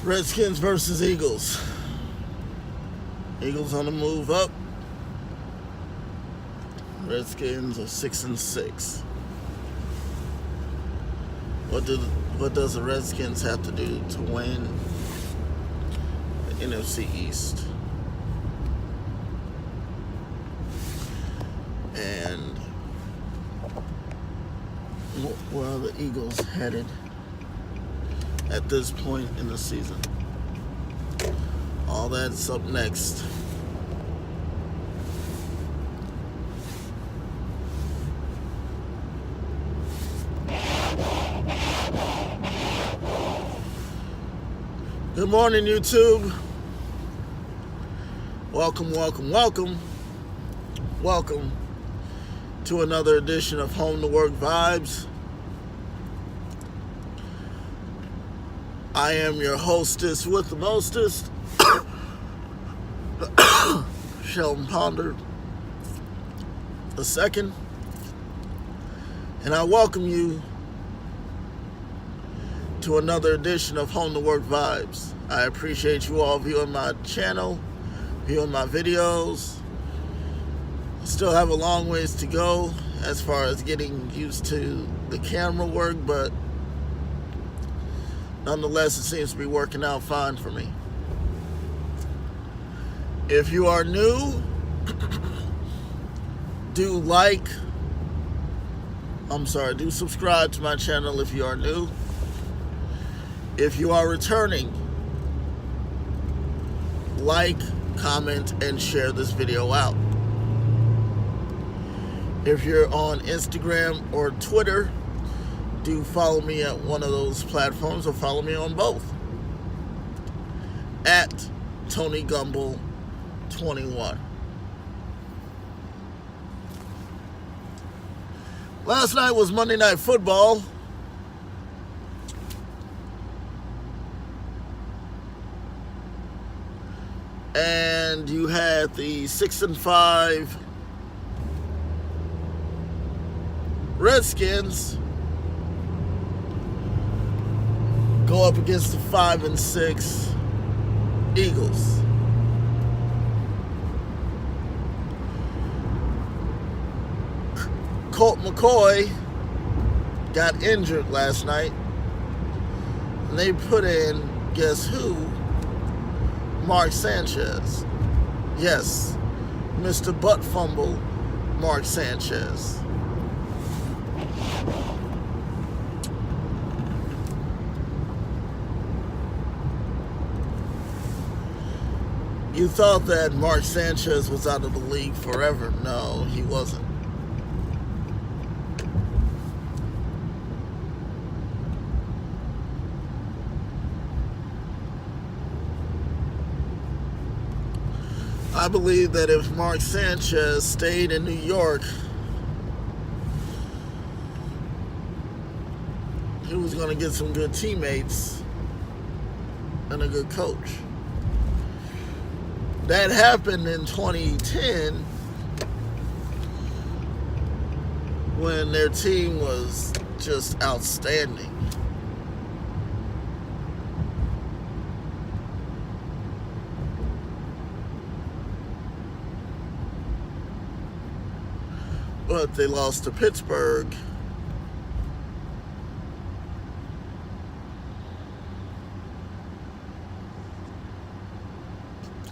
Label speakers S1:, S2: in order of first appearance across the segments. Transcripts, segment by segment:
S1: Redskins versus Eagles. Eagles on the move up. Redskins are 6-6. What does the Redskins have to do to win the NFC East? And where are the Eagles headed at this point in the season? All that's up next. Good morning, YouTube. Welcome to another edition of Home to Work Vibes. I am your hostess with the mostest, Sheldon Ponder II, and I welcome you to another edition of Home to Work Vibes. I appreciate you all viewing my channel, viewing my videos. I still have a long ways to go as far as getting used to the camera work, but nonetheless, it seems to be working out fine for me. If you are new, do subscribe to my channel if you are new. If you are returning, like, comment, and share this video out. If you're on Instagram or Twitter, do follow me at one of those platforms or follow me on both. At Tony Gumble 21. Last night was Monday Night Football. And you had the 6-5 Redskins go up against the 5-6 Eagles. Colt McCoy got injured last night, and they put in, guess who? Mark Sanchez. Yes, Mr. Butt Fumble, Mark Sanchez. You thought that Mark Sanchez was out of the league forever. No, he wasn't. I believe that if Mark Sanchez stayed in New York, he was going to get some good teammates and a good coach. That happened in 2010 when their team was just outstanding. But they lost to Pittsburgh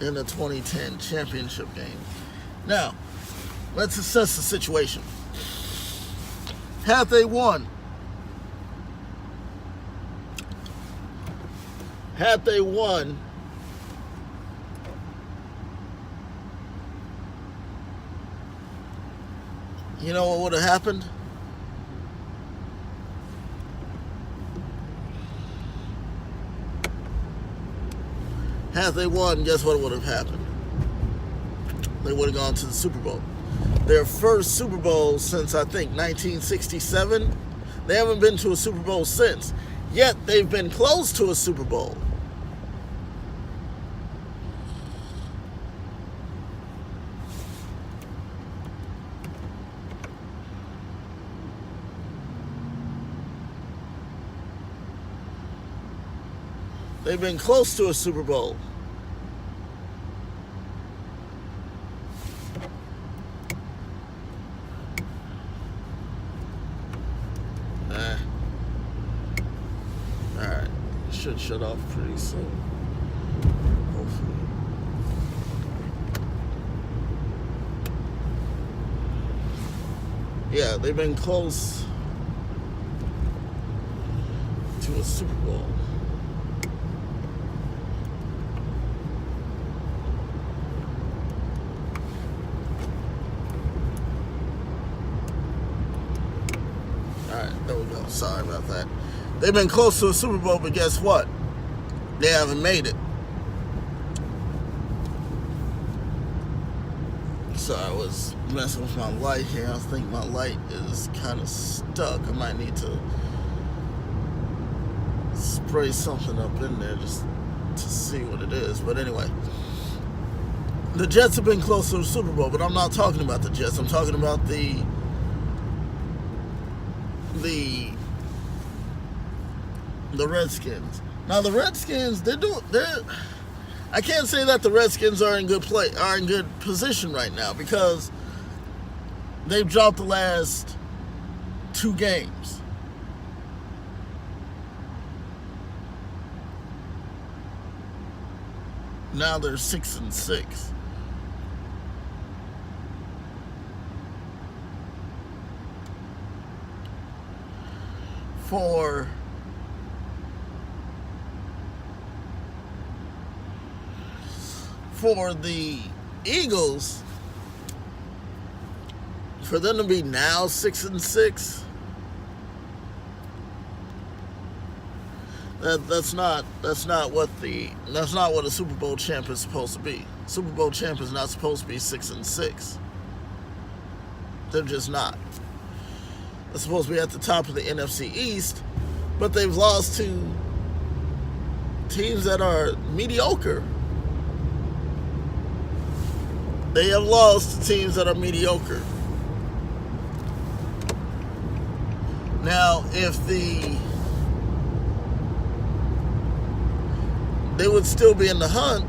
S1: in the 2010 championship game. Now, let's assess the situation. Had they won, you know what would have happened? Had they won, guess what would have happened? They would have gone to the Super Bowl. Their first Super Bowl since, I think, 1967. They haven't been to a Super Bowl since. Yet, they've been close to a Super Bowl. They've been close to a Super Bowl. Alright. Should shut off pretty soon. Hopefully. Yeah, they've been close to a Super Bowl. Alright, there we go. Sorry about that. They've been close to a Super Bowl, but guess what? They haven't made it. So I was messing with my light here. I think my light is kind of stuck. I might need to spray something up in there just to see what it is. But anyway, the Jets have been close to the Super Bowl, but I'm not talking about the Jets. I'm talking about the Redskins. Now the Redskins, I can't say that the Redskins are in good position right now because they've dropped the last 2 games. Now they're 6-6. For the Eagles, for them to be now 6-6, that's not what a Super Bowl champ is supposed to be. Super Bowl champ is not supposed to be 6-6. They're just not. They're supposed to be at the top of the NFC East, but they've lost to teams that are mediocre. They have lost to teams that are mediocre. Now, if they would still be in the hunt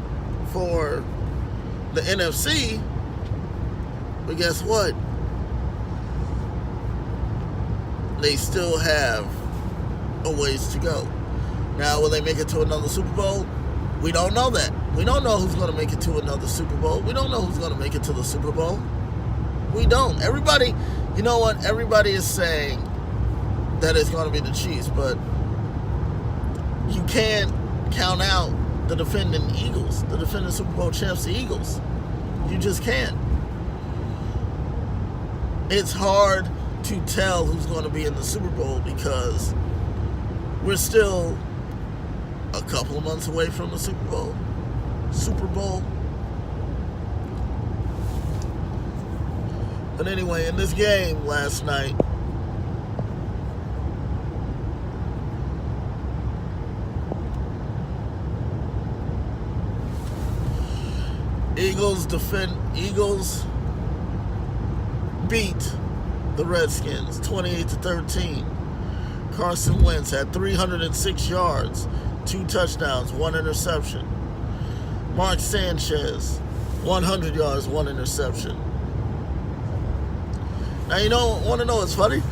S1: for the NFC, but guess what? They still have a ways to go. Now, will they make it to another Super Bowl? We don't know that. We don't know who's going to make it to another Super Bowl. We don't know who's going to make it to the Super Bowl. We don't. Everybody, you know what? Everybody is saying that it's going to be the Chiefs, but you can't count out the defending Eagles, the defending Super Bowl champs, the Eagles. You just can't. It's hard to tell who's going to be in the Super Bowl because we're still a couple of months away from the Super Bowl. But anyway, in this game last night, Eagles beat the Redskins 28-13. Carson Wentz had 306 yards, 2 touchdowns, 1 interception. Mark Sanchez, 100 yards, 1 interception. Now, want to know what's funny?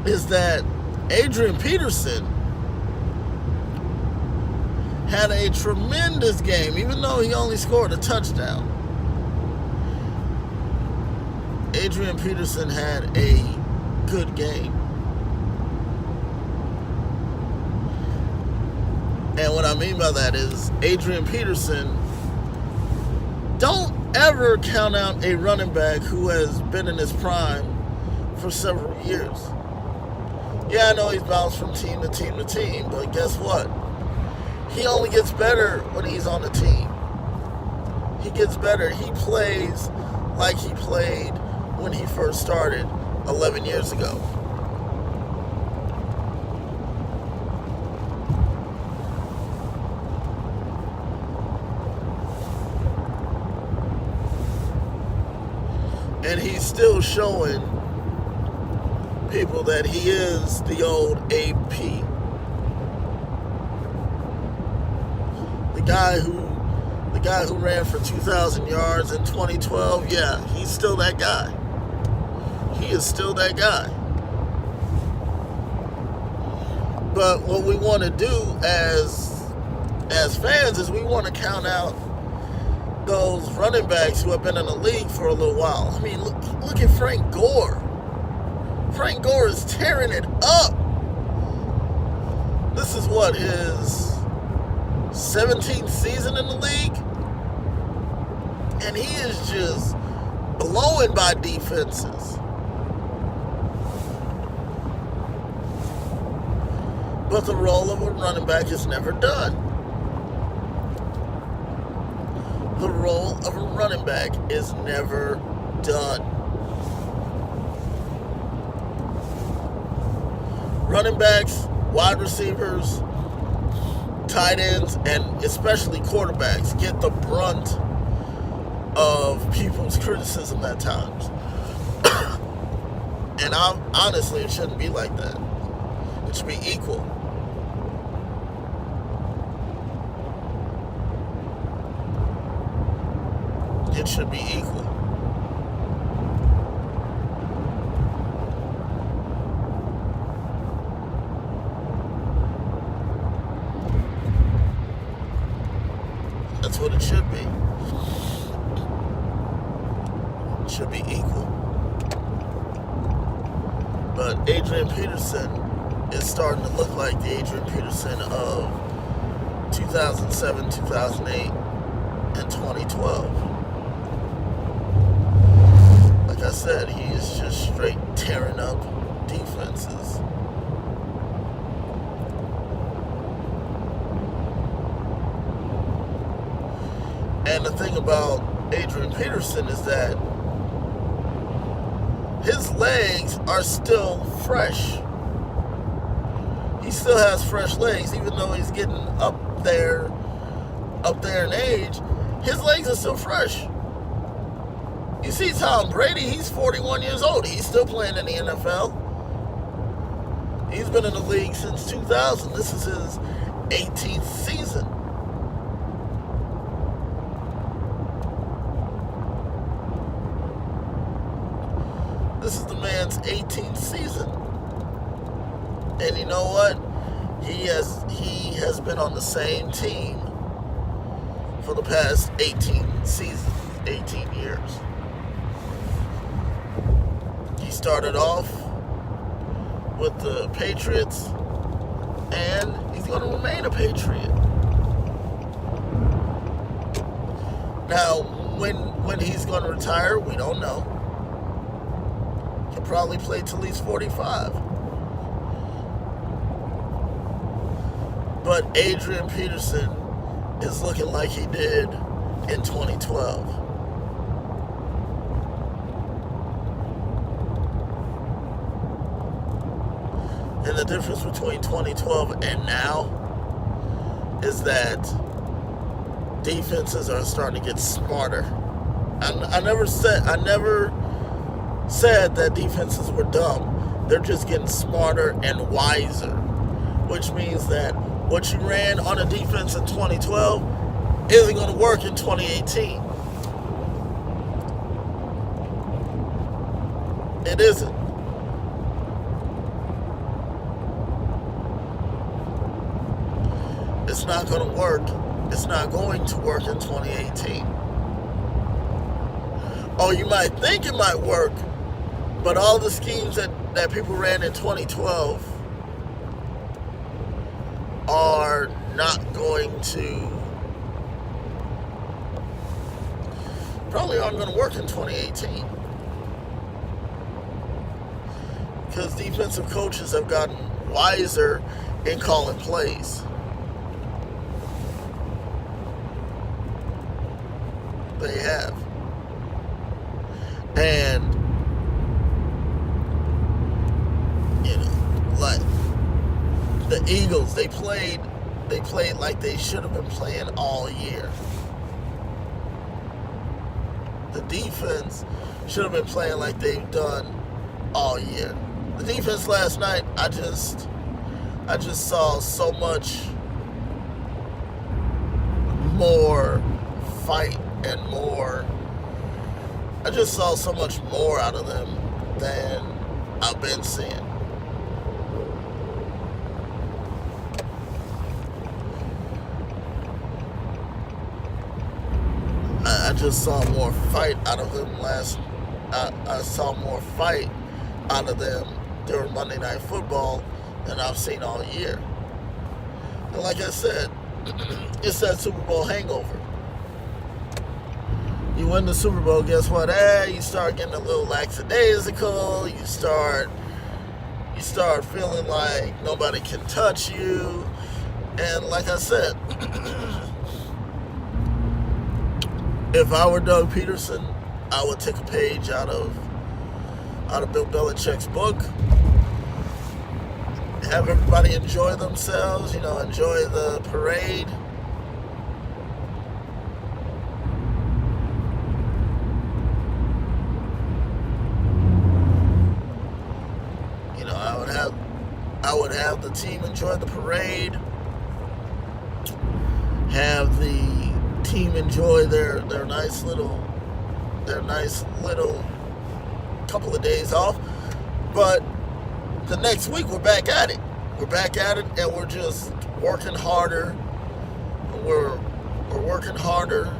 S1: Is that Adrian Peterson had a tremendous game, even though he only scored a touchdown. Adrian Peterson had a good game. And what I mean by that is Adrian Peterson, don't ever count out a running back who has been in his prime for several years. Yeah, I know he's bounced from team to team to team, but guess what? He only gets better when he's on the team. He gets better. He plays like he played when he first started 11 years ago. And he's still showing people that he is the old AP. guy who ran for 2,000 yards in 2012, yeah, he's still that guy. He is still that guy. But what we want to do as fans is we want to count out those running backs who have been in the league for a little while. I mean, look at Frank Gore. Frank Gore is tearing it up. This is what, his 17th season in the league? And he is just blowing by defenses. But the role of a running back is never done. The role of a running back is never done. Running backs, wide receivers, tight ends, and especially quarterbacks get the brunt of people's criticism at times. And honestly, it shouldn't be like that. It should be equal. It should be equal. That's what it should be. It should be equal. But Adrian Peterson is starting to look like the Adrian Peterson of 2007, 2008, and 2012. Like I said, he is just straight tearing up defenses. And the thing about Adrian Peterson is that his legs are still fresh. He still has fresh legs, even though he's getting up there in age. His legs are still fresh. You see Tom Brady, he's 41 years old. He's still playing in the NFL. He's been in the league since 2000. This is his 18th season. This is the man's 18th season. And you know what? He has been on the same team for the past 18 seasons, 18 years. He started off with the Patriots, and he's going to remain a Patriot. Now, when he's going to retire, we don't know. He'll probably play till he's 45. But Adrian Peterson is looking like he did in 2012. And the difference between 2012 and now is that defenses are starting to get smarter. I never said that defenses were dumb. They're just getting smarter and wiser, which means that what you ran on a defense in 2012 isn't going to work in 2018. It isn't. It's not going to work. It's not going to work in 2018. Oh, you might think it might work, but all the schemes that people ran in 2012 are not going to, probably aren't going to work in 2018. Because defensive coaches have gotten wiser in calling plays. They have. And, you know, like the Eagles, they played like they should have been playing all year. The defense should have been playing like they've done all year. The defense last night, I just saw so much more fight and more. I just saw so much more out of them than I've been seeing. I just saw more fight out of them I saw more fight out of them during Monday Night Football than I've seen all year. And like I said, it's that Super Bowl hangover. You win the Super Bowl, guess what? You start getting a little lackadaisical. You start feeling like nobody can touch you. And like I said, if I were Doug Peterson, I would take a page out of Bill Belichick's book. Have everybody enjoy themselves, enjoy the parade. I would have the team enjoy the parade. Have the team enjoy their nice little couple of days off. But the next week we're back at it. We're back at it, and we're just working harder. We're working harder.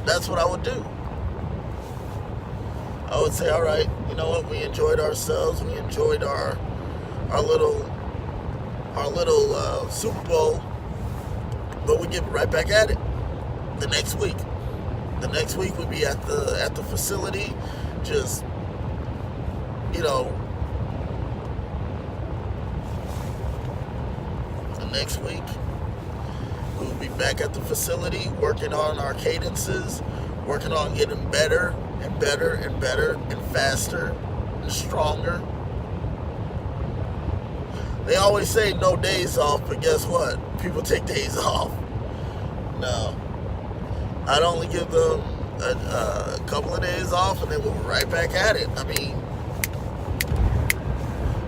S1: That's what I would do. I would say, all right, you know what? We enjoyed ourselves. We enjoyed our little Super Bowl, but we get right back at it the next week. The next week we'd be at the facility, just the next week we would be back at the facility working on our cadences, working on getting better and better and better and faster and stronger. They always say no days off, but guess what? People take days off. No. I'd only give them a couple of days off, and then we'll be right back at it. I mean,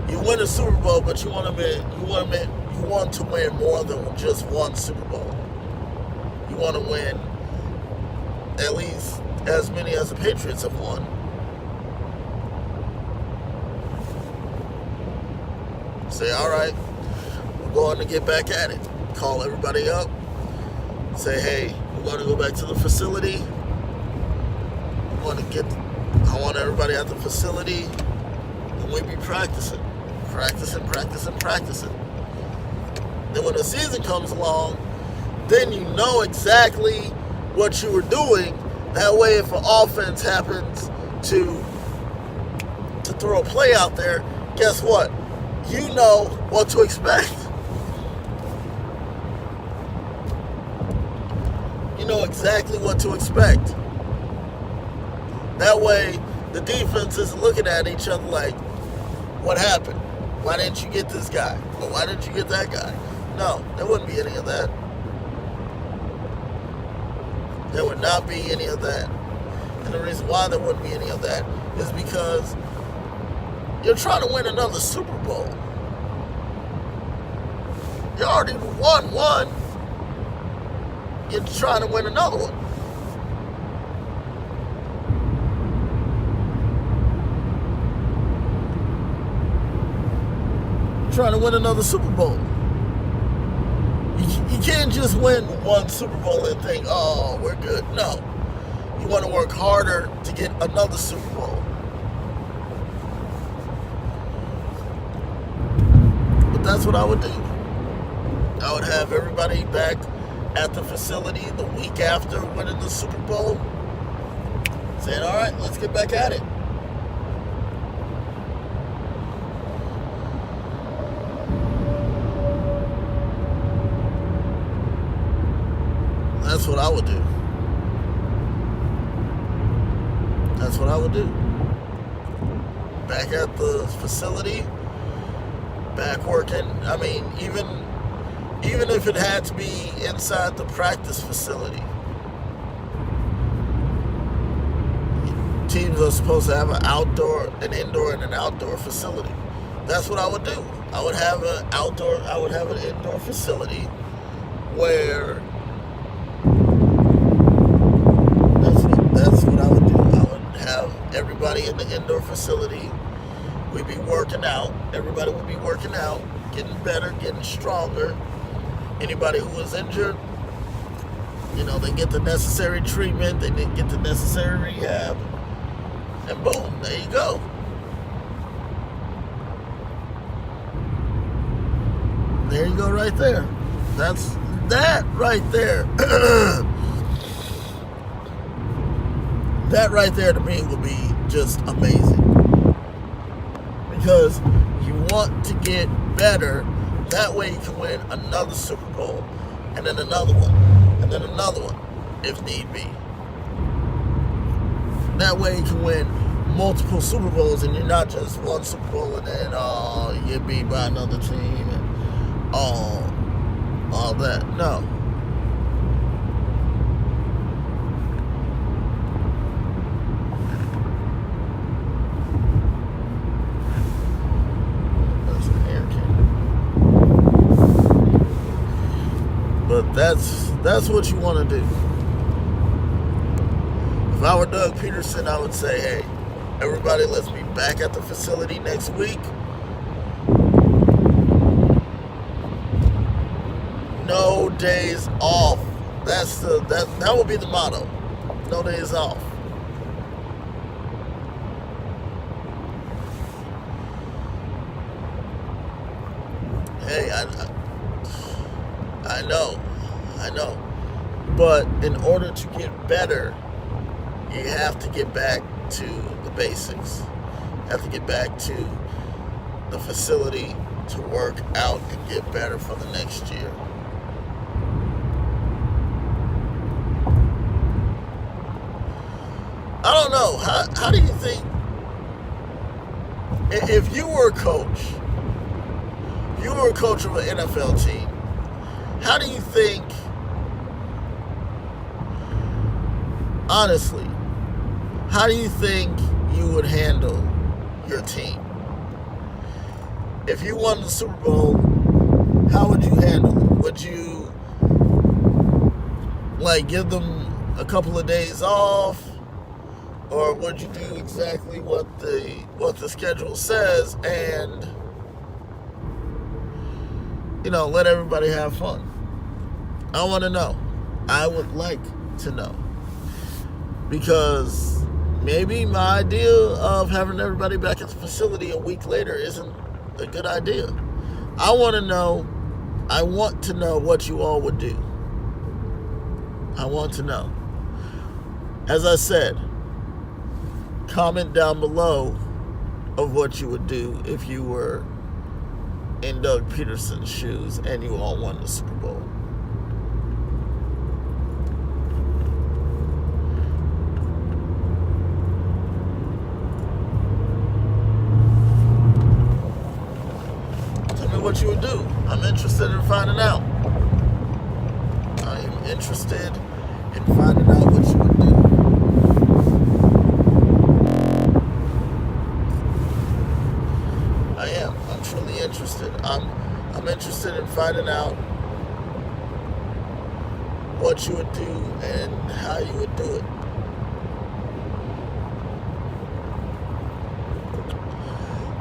S1: you win a Super Bowl, but you want to win more than just one Super Bowl. You want to win at least as many as the Patriots have won. Say, all right, we're going to get back at it. Call everybody up. Say, hey, we're going to go back to the facility. I want everybody at the facility, and we be practicing. Then when the season comes along, then you know exactly what you were doing. That way, if an offense happens to throw a play out there, guess what? You know what to expect. You know exactly what to expect. That way, the defense isn't looking at each other like, what happened? Why didn't you get this guy? Or why didn't you get that guy? No, there wouldn't be any of that. There would not be any of that. And the reason why there wouldn't be any of that is because you're trying to win another Super Bowl. You already won one. You're trying to win another one. You're trying to win another Super Bowl. You can't just win one Super Bowl and think, oh, we're good. No. You want to work harder to get another Super Bowl. But that's what I would do. I would have everybody back at the facility the week after winning the Super Bowl, saying, all right, let's get back at it. That's what I would do. That's what I would do. Back at the facility, back working. I mean, even if it had to be inside the practice facility. Teams are supposed to have an indoor and an outdoor facility. That's what I would do. I would have an indoor facility where that's what I would do. I would have everybody in the indoor facility. We'd be working out. Everybody would be working out, getting better, getting stronger. Anybody who was injured, they get the necessary treatment, they get the necessary rehab, and boom, there you go. There you go right there. That's that right there. That right there to me would be just amazing. Because you want to get better. That way you can win another Super Bowl, and then another one, and then another one, if need be. That way you can win multiple Super Bowls, and you're not just one Super Bowl and then you're beat by another team and all that. No. That's an air can. But that's what you want to do. If I were Doug Peterson, I would say, hey, everybody, let's be back at the facility next week. No days off. That would be the motto. No days off. Hey, I know. But in order to get better, you have to get back to the basics. You have to get back to the facility to work out and get better for the next year. I don't know. How do you think, if you were a coach of an NFL team, how do you think, honestly, how do you think you would handle your team? If you won the Super Bowl, how would you handle it? Would you, give them a couple of days off? Or would you do exactly what the schedule says and, let everybody have fun? I want to know. I would like to know. Because maybe my idea of having everybody back at the facility a week later isn't a good idea. I want to know what you all would do. I want to know. As I said, comment down below of what you would do if you were in Doug Peterson's shoes and you all won the Super Bowl. Tell me what you would do. I'm interested in finding out. I am interested in finding out what you would do. I'm truly interested. I'm interested in finding out what you would do and how you would do it.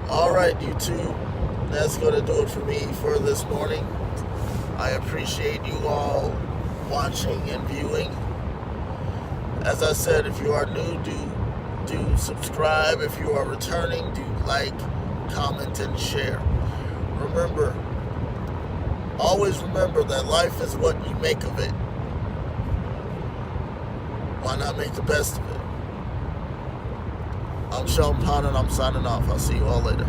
S1: All right, YouTube. That's going to do it for me for this morning. I appreciate you all watching and viewing. As I said, if you are new, do subscribe. If you are returning, do like, comment, and share. Always remember that life is what you make of it. Why not make the best of it? I'm Sean Pond and I'm signing off. I'll see you all later.